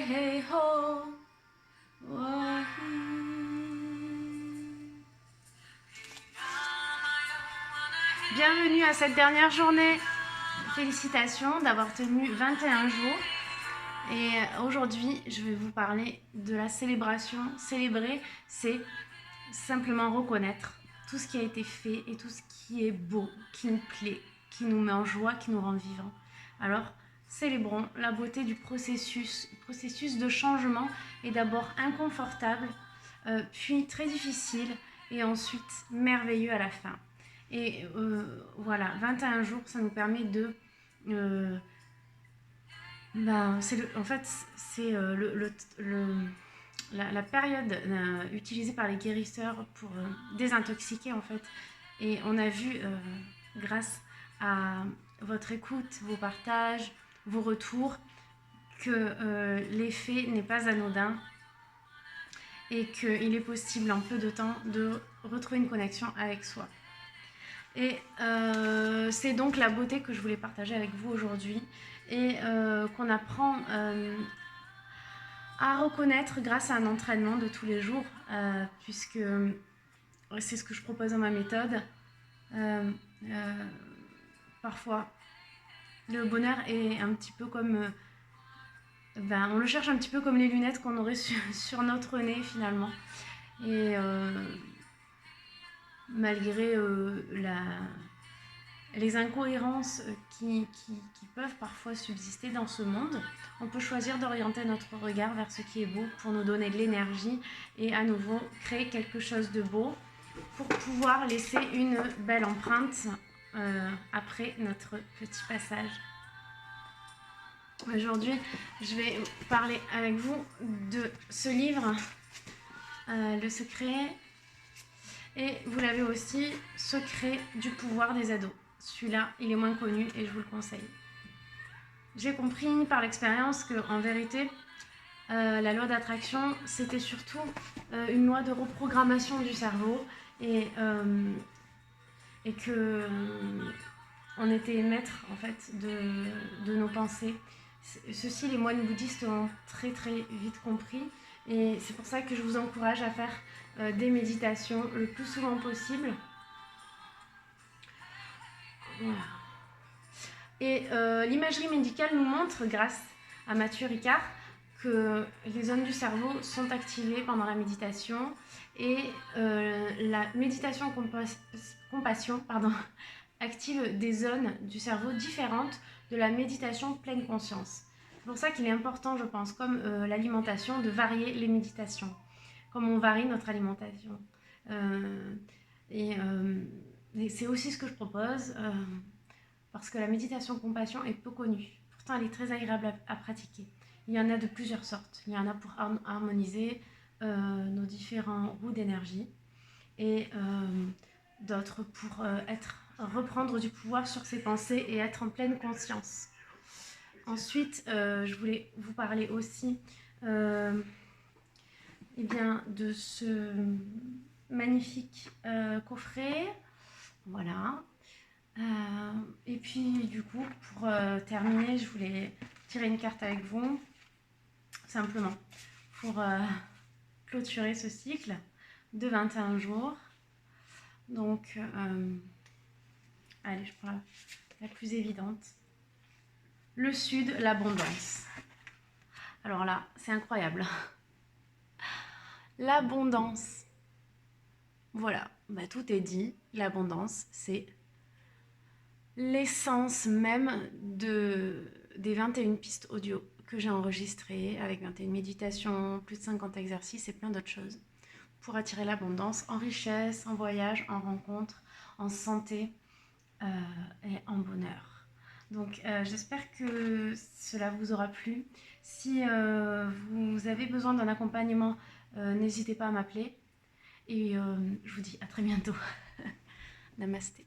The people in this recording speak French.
hey ho, wahi. Bienvenue à cette dernière journée. Félicitations d'avoir tenu 21 jours. Et aujourd'hui, je vais vous parler de la célébration. Célébrer, c'est simplement reconnaître tout ce qui a été fait et tout ce qui est beau, qui nous plaît, qui nous met en joie, qui nous rend vivants. Alors, célébrons la beauté du processus. Le processus de changement est d'abord inconfortable, puis très difficile et ensuite merveilleux à la fin. Et voilà, 21 jours, ça nous permet de... en fait, c'est la période utilisée par les guérisseurs pour désintoxiquer en fait. Et on a vu grâce à votre écoute, vos partages, vos retours, que l'effet n'est pas anodin et qu'il est possible en peu de temps de retrouver une connexion avec soi. Et c'est donc la beauté que je voulais partager avec vous aujourd'hui et qu'on apprend à reconnaître grâce à un entraînement de tous les jours, puisque c'est ce que je propose dans ma méthode. Parfois, le bonheur est un petit peu comme... on le cherche un petit peu comme les lunettes qu'on aurait sur notre nez finalement. Et malgré les incohérences qui peuvent parfois subsister dans ce monde, on peut choisir d'orienter notre regard vers ce qui est beau pour nous donner de l'énergie et à nouveau créer quelque chose de beau pour pouvoir laisser une belle empreinte après notre petit passage. Aujourd'hui, je vais parler avec vous de ce livre, Le Secret, et vous l'avez aussi, Secret du pouvoir des ados. Celui-là, il est moins connu et je vous le conseille. J'ai compris par l'expérience qu'en vérité, la loi d'attraction, c'était surtout une loi de reprogrammation du cerveau et que on était maître en fait de nos pensées. Ceci, les moines bouddhistes ont très très vite compris et c'est pour ça que je vous encourage à faire des méditations le plus souvent possible. Voilà. Et l'imagerie médicale nous montre, grâce à Mathieu Ricard, que les zones du cerveau sont activées pendant la méditation et la méditation compassion active des zones du cerveau différentes de la méditation pleine conscience. C'est pour ça qu'il est important, je pense, comme l'alimentation, de varier les méditations, comme on varie notre alimentation. Et c'est aussi ce que je propose, parce que la méditation compassion est peu connue. Pourtant, elle est très agréable à pratiquer. Il y en a de plusieurs sortes. Il y en a pour harmoniser nos différents roues d'énergie et d'autres pour reprendre du pouvoir sur ses pensées et être en pleine conscience. Ensuite, je voulais vous parler aussi de ce magnifique coffret. Voilà. Et puis du coup, pour terminer, je voulais tirer une carte avec vous, simplement, pour clôturer ce cycle de 21 jours. Donc, allez, je prends la plus évidente. Le sud, l'abondance. Alors là, c'est incroyable. L'abondance. Voilà, tout est dit. L'abondance, c'est l'essence même des 21 pistes audio que j'ai enregistrées avec 21 méditations, plus de 50 exercices et plein d'autres choses pour attirer l'abondance en richesse, en voyage, en rencontre, en santé et en bonheur. Donc j'espère que cela vous aura plu. Si vous avez besoin d'un accompagnement, n'hésitez pas à m'appeler et je vous dis à très bientôt. Namasté.